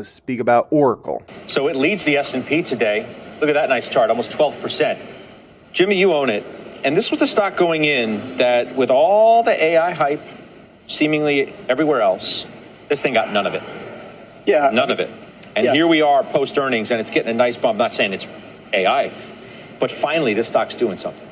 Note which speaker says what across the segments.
Speaker 1: Speak about Oracle.
Speaker 2: So it leads the S&P today. Look at that nice chart, almost 12%. Jimmy, you own it. And this was the stock going in that with all the AI hype seemingly everywhere else, this thing got none of it.
Speaker 3: Yeah.
Speaker 2: None of it. And here we are post earnings and it's getting a nice bump. I'm not saying it's AI, but finally this stock's doing something.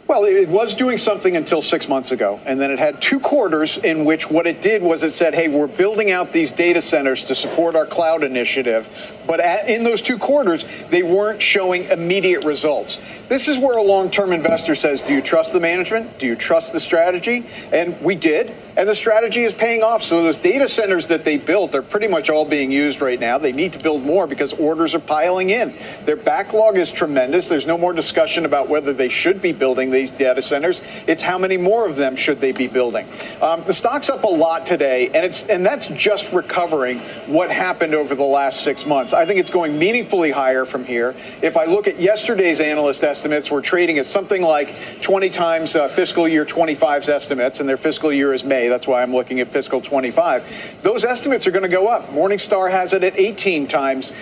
Speaker 3: Well, it was doing something until 6 months ago, and then it had 2 quarters in which what it did was it said, hey, we're building out these data centers to support our cloud initiative, but in those 2 quarters, they weren't showing immediate results. This is where a long-term investor says, do you trust the management? Do you trust the strategy? And we did, and the strategy is paying off. So those data centers that they built, they're pretty much all being used right now. They need to build more because orders are piling in. Their backlog is tremendous. There's no more discussion about whether they should be building these data centers. It's how many more of them should they be building. The stock's up a lot today, and that's just recovering what happened over the last 6 months. I think it's going meaningfully higher from here. If I look at yesterday's analyst estimates, we're trading at something like 20 times fiscal year 25's estimates, and their fiscal year is May. That's why I'm looking at fiscal 25. Those estimates are going to go up. Morningstar has it at 18 times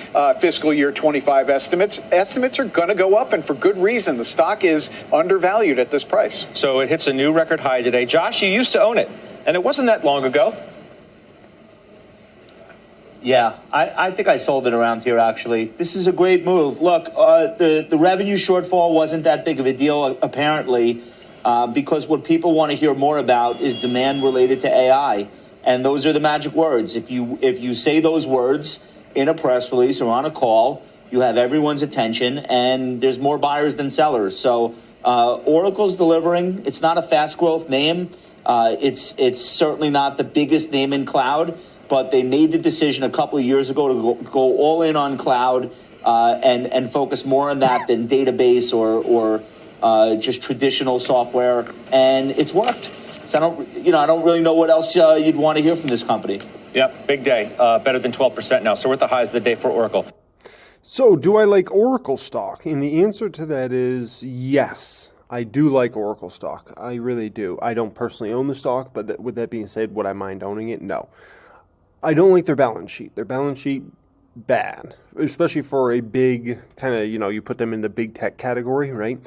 Speaker 3: fiscal year 25 estimates. Estimates are going to go up, and for good reason. The stock is undervalued at this price.
Speaker 2: So it hits a new record high today. Josh, you used to own it, and it wasn't that long ago.
Speaker 4: Yeah, I think I sold it around here, actually. This is a great move. Look, the revenue shortfall wasn't that big of a deal, apparently, because what people want to hear more about is demand related to AI. And those are the magic words. If you say those words in a press release or on a call, you have everyone's attention, and there's more buyers than sellers. So Oracle's delivering. It's not a fast growth name. It's certainly not the biggest name in cloud, but they made the decision a couple of years ago to go all in on cloud and focus more on that than database or just traditional software, and it's worked. So I don't really know what else you'd want to hear from this company.
Speaker 2: Yep, big day, better than 12% now. So we're at the highs of the day for Oracle.
Speaker 1: So do I like Oracle stock? And the answer to that is yes. I do like Oracle stock. I really do. I don't personally own the stock, but with that being said, would I mind owning it? No. I don't like their balance sheet. Their balance sheet, bad, especially for a big kind of, you put them in the big tech category, right?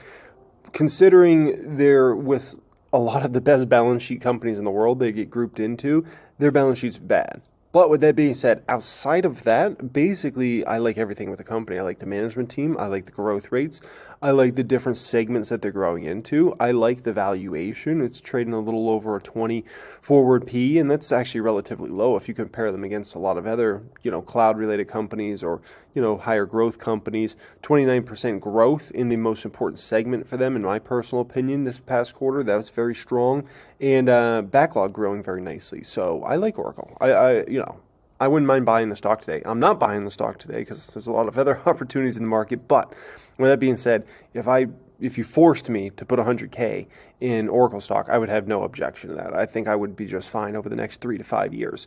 Speaker 1: Considering they're with a lot of the best balance sheet companies in the world they get grouped into, their balance sheet's bad. But with that being said, outside of that, basically, I like everything with the company. I like the management team. I like the growth rates. I like the different segments that they're growing into. I like the valuation. It's trading a little over a 20 forward P, and that's actually relatively low if you compare them against a lot of other, cloud-related companies or, higher growth companies. 29% growth in the most important segment for them, in my personal opinion, this past quarter. That was very strong, and backlog growing very nicely. So I like Oracle. I wouldn't mind buying the stock today. I'm not buying the stock today because there's a lot of other opportunities in the market. But with that being said, if you forced me to put $100K in Oracle stock, I would have no objection to that. I think I would be just fine over the next 3 to 5 years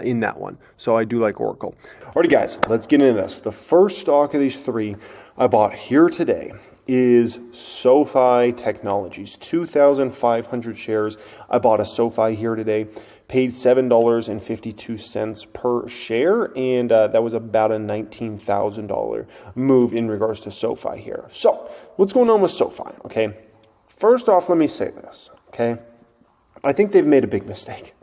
Speaker 1: in that one. So I do like Oracle. Alrighty, guys, let's get into this. The first stock of these 3 I bought here today is SoFi Technologies, 2,500 shares. I bought a SoFi here today. Paid $7.52 per share, and that was about a $19,000 move in regards to SoFi here. So, what's going on with SoFi, okay? First off, let me say this, okay? I think they've made a big mistake.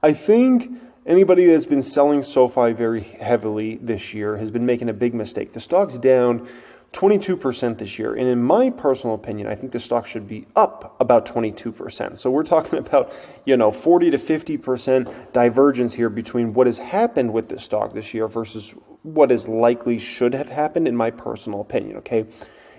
Speaker 1: I think anybody that's been selling SoFi very heavily this year has been making a big mistake. The stock's down 22% this year. And in my personal opinion, I think the stock should be up about 22%. So we're talking about, 40 to 50% divergence here between what has happened with the stock this year versus what is likely should have happened, in my personal opinion, okay?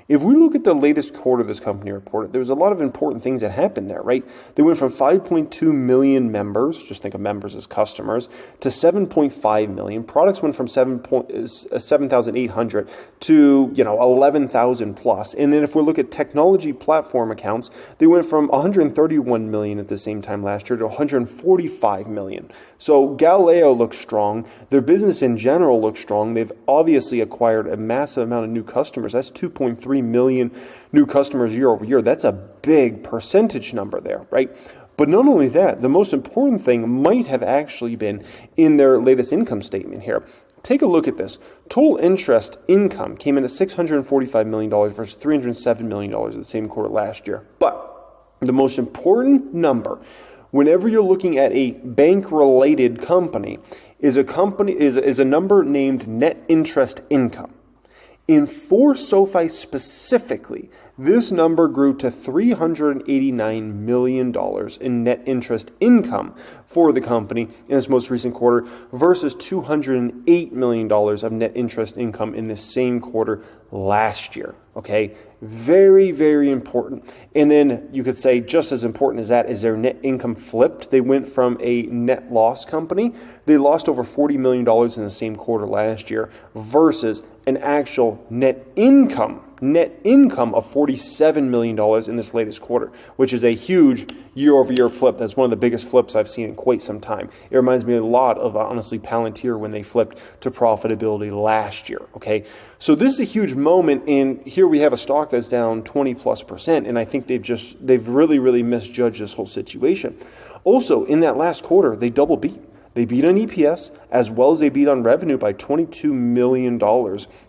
Speaker 1: If we look at the latest quarter this company reported, there was a lot of important things that happened there, right? They went from 5.2 million members, just think of members as customers, to 7.5 million. Products went from 7,800 to 11,000 plus. And then if we look at technology platform accounts, they went from 131 million at the same time last year to 145 million. So Galileo looks strong. Their business in general looks strong. They've obviously acquired a massive amount of new customers. That's 2.3 million new customers year over year. That's a big percentage number there, right? But not only that, the most important thing might have actually been in their latest income statement here. Take a look at this. Total interest income came in at $645 million versus $307 million at the same quarter last year. But the most important number, whenever you're looking at a bank-related company, is a number named net interest income. For SoFi specifically, this number grew to $389 million in net interest income for the company in its most recent quarter versus $208 million of net interest income in the same quarter last year. Okay, very, very important. And then you could say just as important as that is their net income flipped. They went from a net loss company. They lost over $40 million in the same quarter last year versus an actual net income of $47 million in this latest quarter, which is a huge year-over-year flip. That's one of the biggest flips I've seen in quite some time. It reminds me a lot of, honestly, Palantir when they flipped to profitability last year, okay? So this is a huge moment, and here we have a stock that's down 20+%, and I think they've really, really misjudged this whole situation. Also, in that last quarter, they double beat. They beat on EPS as well as they beat on revenue by $22 million.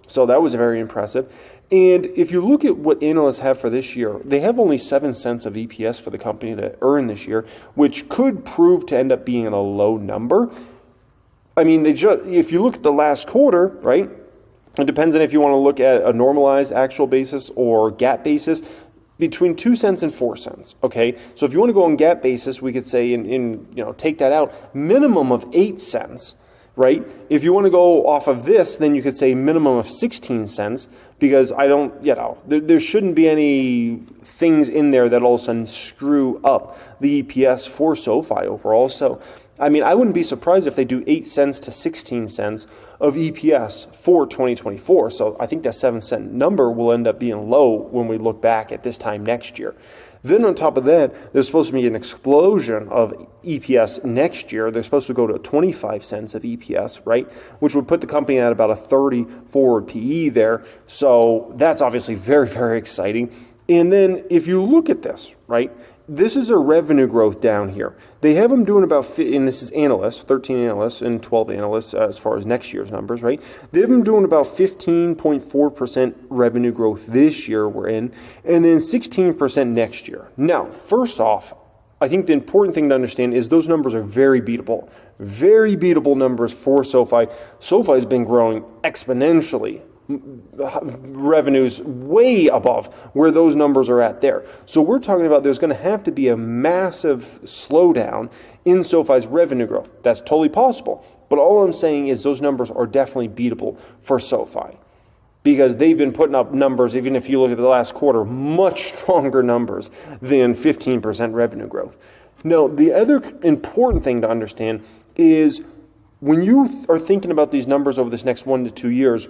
Speaker 1: So that was very impressive. And if you look at what analysts have for this year, they have only 7 cents of EPS for the company to earn this year, which could prove to end up being a low number. I mean, if you look at the last quarter, right, it depends on if you want to look at a normalized actual basis or GAAP basis, between 2 cents and 4 cents, okay? So if you want to go on GAAP basis, we could say, take that out, minimum of 8 cents, right? If you want to go off of this, then you could say minimum of 16 cents, because there shouldn't be any things in there that all of a sudden screw up the EPS for SoFi overall. So, I mean, I wouldn't be surprised if they do 8 cents to 16 cents of EPS for 2024. So I think that 7 cent number will end up being low when we look back at this time next year. Then on top of that, there's supposed to be an explosion of EPS next year. They're supposed to go to 25 cents of EPS, right? Which would put the company at about a 30 forward PE there. So that's obviously very, very exciting. And then if you look at this, right, this is a revenue growth down here. They have them doing about, and this is analysts, 13 analysts and 12 analysts as far as next year's numbers, right? They have them doing about 15.4% revenue growth this year we're in, and then 16% next year. Now, first off, I think the important thing to understand is those numbers are very beatable. Very beatable numbers for SoFi. SoFi has been growing exponentially. Revenues way above where those numbers are at there. So we're talking about there's going to have to be a massive slowdown in SoFi's revenue growth. That's totally possible. But all I'm saying is those numbers are definitely beatable for SoFi because they've been putting up numbers, even if you look at the last quarter, much stronger numbers than 15% revenue growth. Now, the other important thing to understand is when you are thinking about these numbers over this next 1 to 2 years,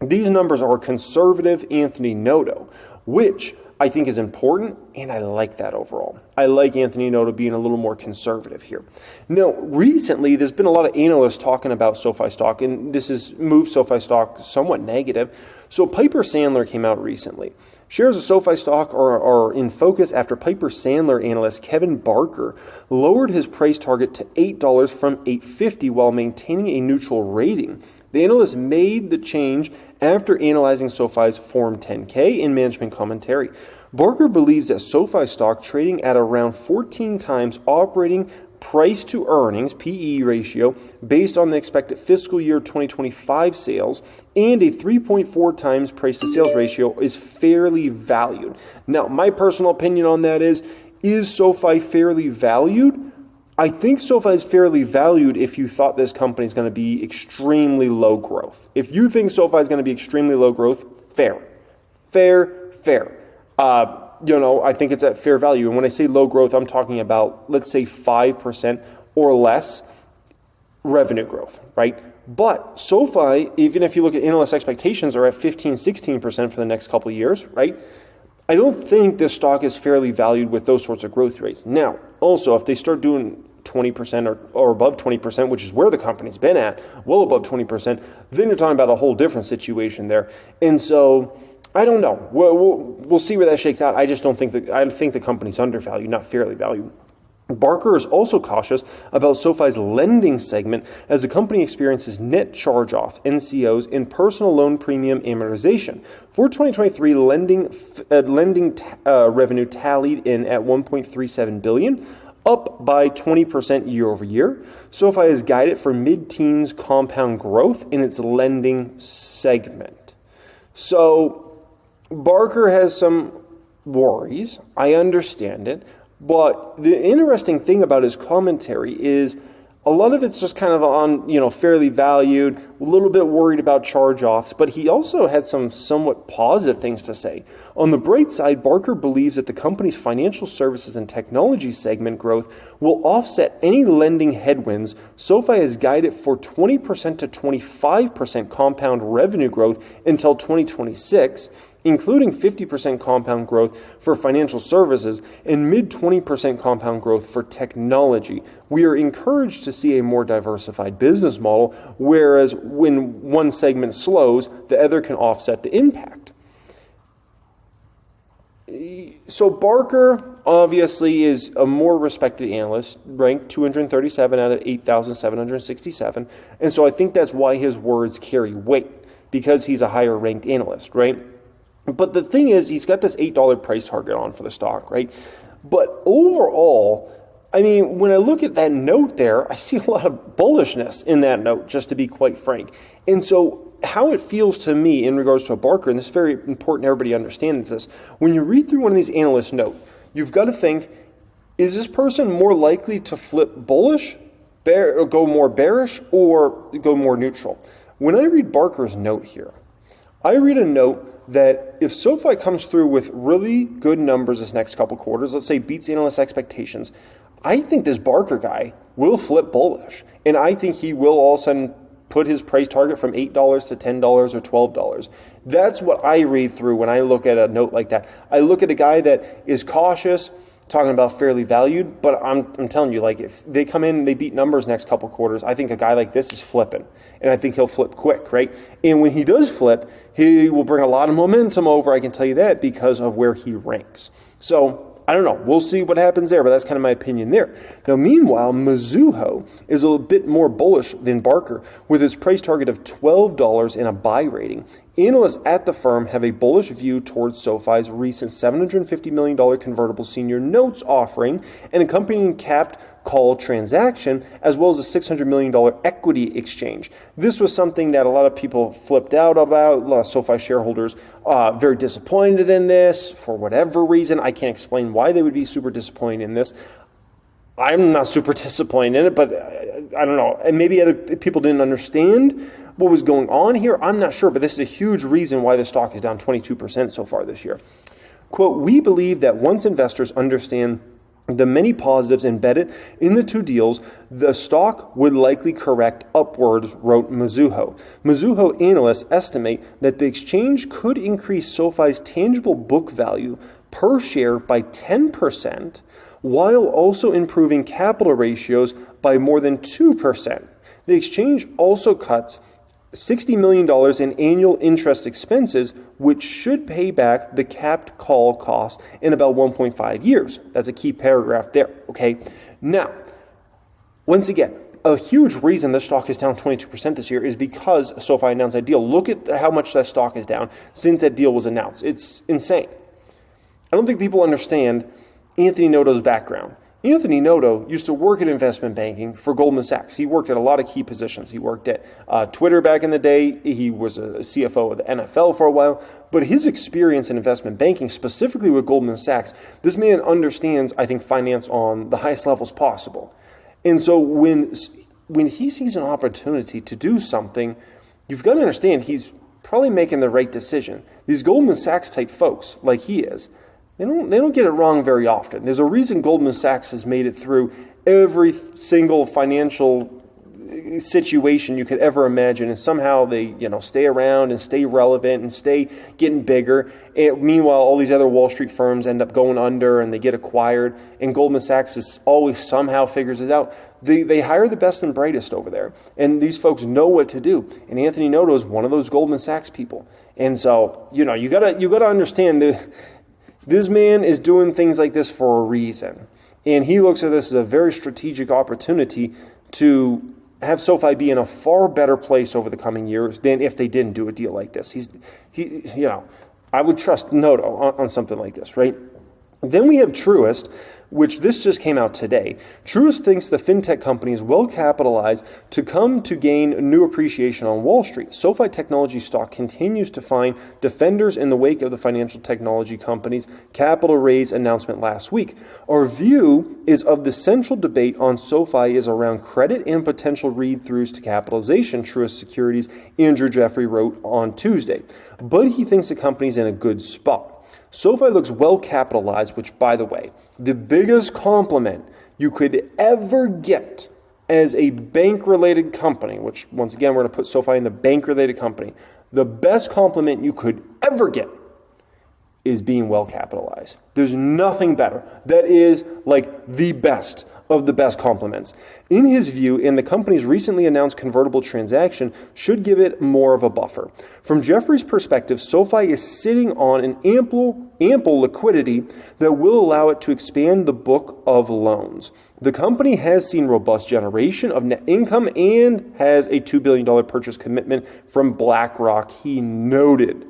Speaker 1: these numbers are conservative Anthony Noto, which I think is important, and I like that overall. I like Anthony Noto being a little more conservative here. Now, recently, there's been a lot of analysts talking about SoFi stock, and this has moved SoFi stock somewhat negative. So Piper Sandler came out recently. Shares of SoFi stock are in focus after Piper Sandler analyst Kevin Barker lowered his price target to $8 from $8.50 while maintaining a neutral rating. The analyst made the change after analyzing SoFi's Form 10-K in management commentary. Barker believes that SoFi stock trading at around 14 times operating price to earnings, PE ratio, based on the expected fiscal year 2025 sales, and a 3.4 times price to sales ratio is fairly valued. Now, my personal opinion on that is SoFi fairly valued? I think SoFi is fairly valued if you thought this company is going to be extremely low growth. If you think SoFi is going to be extremely low growth, fair. I think it's at fair value. And when I say low growth, I'm talking about, let's say 5% or less revenue growth, right? But SoFi, even if you look at analyst expectations, are at 15, 16% for the next couple of years, right? I don't think this stock is fairly valued with those sorts of growth rates. Now, also, if they start doing 20% or above 20%, which is where the company's been at, well above 20%, then you're talking about a whole different situation there. And so, I don't know. We'll see where that shakes out. I just don't think I think the company's undervalued, not fairly valued. Barker is also cautious about SoFi's lending segment as the company experiences net charge-off, NCOs, and personal loan premium amortization. For 2023, lending revenue tallied in at $1.37 billion, up by 20% year over year. SoFi is guided for mid-teens compound growth in its lending segment. So Barker has some worries. I understand it. But the interesting thing about his commentary is a lot of it's just kind of on, fairly valued, a little bit worried about charge-offs, but he also had some somewhat positive things to say. On the bright side, Barker believes that the company's financial services and technology segment growth will offset any lending headwinds. SoFi is guided for 20% to 25% compound revenue growth until 2026, including 50% compound growth for financial services and mid-20% compound growth for technology. We are encouraged to see a more diversified business model, whereas when one segment slows, the other can offset the impact. So Barker obviously is a more respected analyst, ranked 237 out of 8,767, and so I think that's why his words carry weight, because he's a higher ranked analyst, right? But the thing is, he's got this $8 price target on for the stock, right? But overall, I mean, when I look at that note there, I see a lot of bullishness in that note, just to be quite frank. And so how it feels to me in regards to a Barker, and this is very important everybody understands this, when you read through one of these analyst notes, you've got to think, is this person more likely to flip bullish, or go more bearish, or go more neutral? When I read Barker's note here, I read a note that if SoFi comes through with really good numbers this next couple quarters, let's say beats analyst expectations, I think this Barker guy will flip bullish. And I think he will all of a sudden put his price target from $8 to $10 or $12. That's what I read through when I look at a note like that. I look at a guy that is cautious, talking about fairly valued, but I'm telling you, like, if they come in and they beat numbers next couple quarters, I think a guy like this is flipping, and I think he'll flip quick, right? And when he does flip, he will bring a lot of momentum over, I can tell you that, because of where he ranks. So I don't know. We'll see what happens there, but that's kind of my opinion there. Now, meanwhile, Mizuho is a bit more bullish than Barker, with its price target of $12 and a buy rating. Analysts at the firm have a bullish view towards SoFi's recent $750 million convertible senior notes offering and accompanying capped call transaction, as well as a $600 million equity exchange. This was something that a lot of people flipped out about. A lot of SoFi shareholders very disappointed in this for whatever reason. I can't explain why they would be super disappointed in this. I'm not super disappointed in it, but I don't know. And maybe other people didn't understand what was going on here. I'm not sure, but this is a huge reason why the stock is down 22% so far this year. Quote, "We believe that once investors understand the many positives embedded in the two deals, the stock would likely correct upwards," wrote Mizuho. Mizuho analysts estimate that the exchange could increase SoFi's tangible book value per share by 10%, while also improving capital ratios by more than 2%. The exchange also cuts $60 million in annual interest expenses, which should pay back the capped call cost in about 1.5 years. That's a key paragraph there, okay? Now, once again, a huge reason the stock is down 22% this year is because SoFi announced that deal. Look at how much that stock is down since that deal was announced. It's insane. I don't think people understand Anthony Noto's background. Anthony Noto used to work at investment banking for Goldman Sachs. He worked at a lot of key positions. He worked at Twitter back in the day. He was a CFO of the NFL for a while. But his experience in investment banking, specifically with Goldman Sachs, this man understands, I think, finance on the highest levels possible. And so when he sees an opportunity to do something, you've got to understand he's probably making the right decision. These Goldman Sachs type folks, like he is, They don't get it wrong very often. There's a reason Goldman Sachs has made it through every single financial situation you could ever imagine, and somehow they stay around and stay relevant and stay getting bigger. And meanwhile, all these other Wall Street firms end up going under and they get acquired, and Goldman Sachs is always somehow figures it out. They hire the best and brightest over there, and these folks know what to do. And Anthony Noto is one of those Goldman Sachs people. And so you gotta understand that this man is doing things like this for a reason. And he looks at this as a very strategic opportunity to have SoFi be in a far better place over the coming years than if they didn't do a deal like this. I would trust Noto on something like this, right? Then we have Truist, which this just came out today. Truist thinks the fintech company is well capitalized to come to gain new appreciation on Wall Street. SoFi Technology stock continues to find defenders in the wake of the financial technology company's capital raise announcement last week. Our view is of the central debate on SoFi is around credit and potential read-throughs to capitalization, Truist Securities' Andrew Jeffrey wrote on Tuesday. But he thinks the company's in a good spot. SoFi looks well capitalized, which, by the way, the biggest compliment you could ever get as a bank-related company, which, once again, we're going to put SoFi in the bank-related company, the best compliment you could ever get is being well capitalized. There's nothing better. That is like the best of the best compliments. In his view, and the company's recently announced convertible transaction should give it more of a buffer. From Jeffrey's perspective, SoFi is sitting on an ample liquidity that will allow it to expand the book of loans. The company has seen robust generation of net income and has a $2 billion purchase commitment from BlackRock, he noted.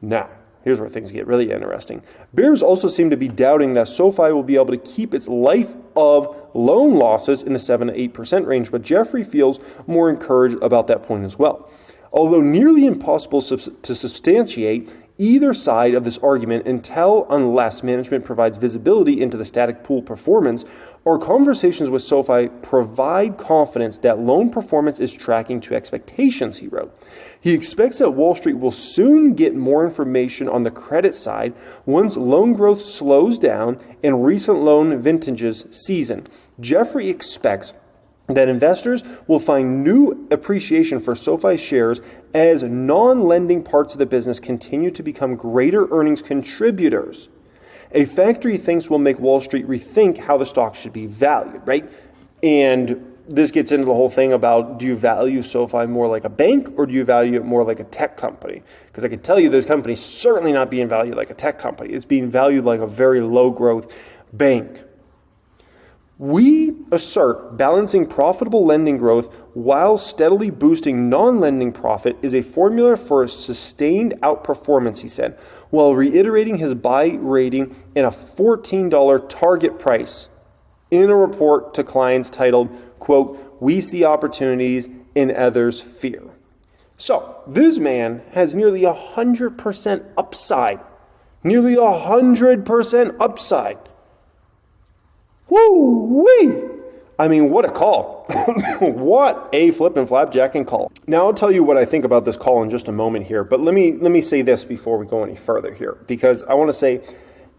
Speaker 1: Now, here's where things get really interesting. Bears also seem to be doubting that SoFi will be able to keep its life of loan losses in the 7 to 8% range, but Jeffrey feels more encouraged about that point as well. Although nearly impossible to substantiate either side of this argument unless management provides visibility into the static pool performance, our conversations with SoFi provide confidence that loan performance is tracking to expectations, he wrote. He expects that Wall Street will soon get more information on the credit side once loan growth slows down and recent loan vintages season. Jeffrey expects that investors will find new appreciation for SoFi shares as non-lending parts of the business continue to become greater earnings contributors. A factor he thinks will make Wall Street rethink how the stock should be valued, right? And this gets into the whole thing about, do you value SoFi more like a bank or do you value it more like a tech company? Because I can tell you this company is certainly not being valued like a tech company. It's being valued like a very low growth bank. We assert balancing profitable lending growth while steadily boosting non-lending profit is a formula for a sustained outperformance, he said, while reiterating his buy rating and a $14 target price in a report to clients titled, quote, "We see opportunities and others fear." So this man has nearly 100% upside. Nearly 100% upside. Woo-wee! I mean, what a call. What a flippin' flapjacking call. Now, I'll tell you what I think about this call in just a moment here, but let me say this before we go any further here, because I want to say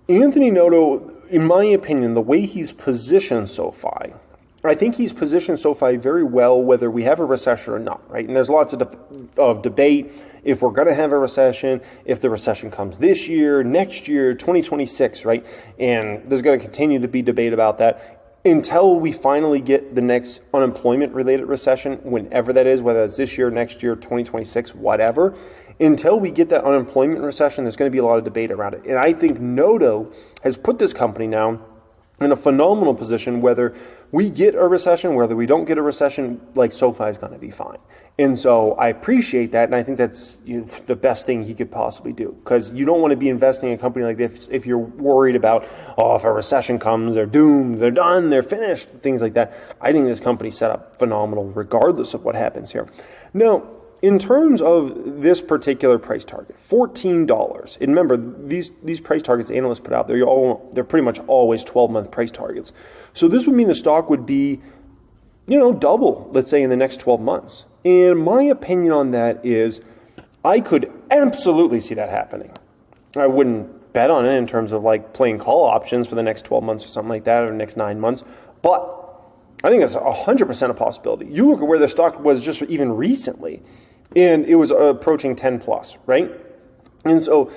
Speaker 1: Anthony Noto, in my opinion, the way he's positioned SoFi, I think he's positioned SoFi very well whether we have a recession or not, right? And there's lots of debate if we're going to have a recession, if the recession comes this year, next year, 2026, right? And there's going to continue to be debate about that until we finally get the next unemployment-related recession, whenever that is, whether it's this year, next year, 2026, whatever. Until we get that unemployment recession, there's going to be a lot of debate around it. And I think Noto has put this company now in a phenomenal position, whether we get a recession, whether we don't get a recession, like SoFi is going to be fine. And so I appreciate that, and I think that's the best thing he could possibly do, because you don't want to be investing in a company like this if you're worried about, if a recession comes, they're doomed, they're done, they're finished, things like that. I think this company's set up phenomenal regardless of what happens here. Now, in terms of this particular price target, $14. And remember, these price targets analysts put out, they're pretty much always 12-month price targets. So this would mean the stock would be, double, let's say, in the next 12 months. And my opinion on that is I could absolutely see that happening. I wouldn't bet on it in terms of like playing call options for the next 12 months or something like that, or the next 9 months. But I think it's 100% a possibility. You look at where the stock was just even recently, and it was approaching 10 plus, right? And so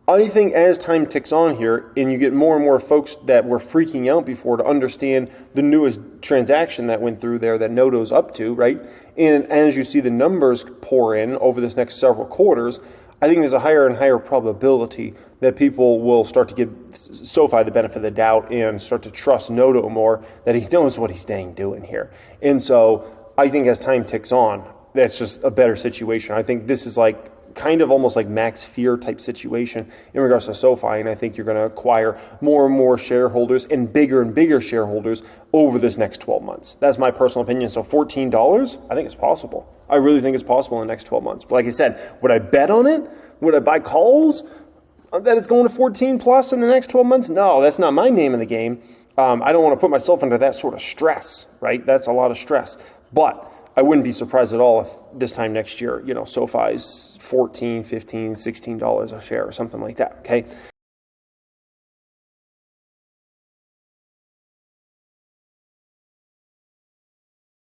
Speaker 1: I think as time ticks on here, and you get more and more folks that were freaking out before to understand the newest transaction that went through there that Noto's up to, right? And as you see the numbers pour in over this next several quarters, I think there's a higher and higher probability that people will start to give SoFi the benefit of the doubt and start to trust Noto more, that he knows what he's dang doing here. And so I think as time ticks on, that's just a better situation. I think this is like kind of almost like max fear type situation in regards to SoFi, and I think you're going to acquire more and more shareholders and bigger shareholders over this next 12 months. That's my personal opinion. So $14, I think it's possible. I really think it's possible in the next 12 months. But like I said, would I bet on it? Would I buy calls that it's going to 14 plus in the next 12 months? No, that's not my name in the game. I don't want to put myself under that sort of stress, right? That's a lot of stress. But I wouldn't be surprised at all if this time next year, SoFi's $14, $15, $16 a share or something like that, okay?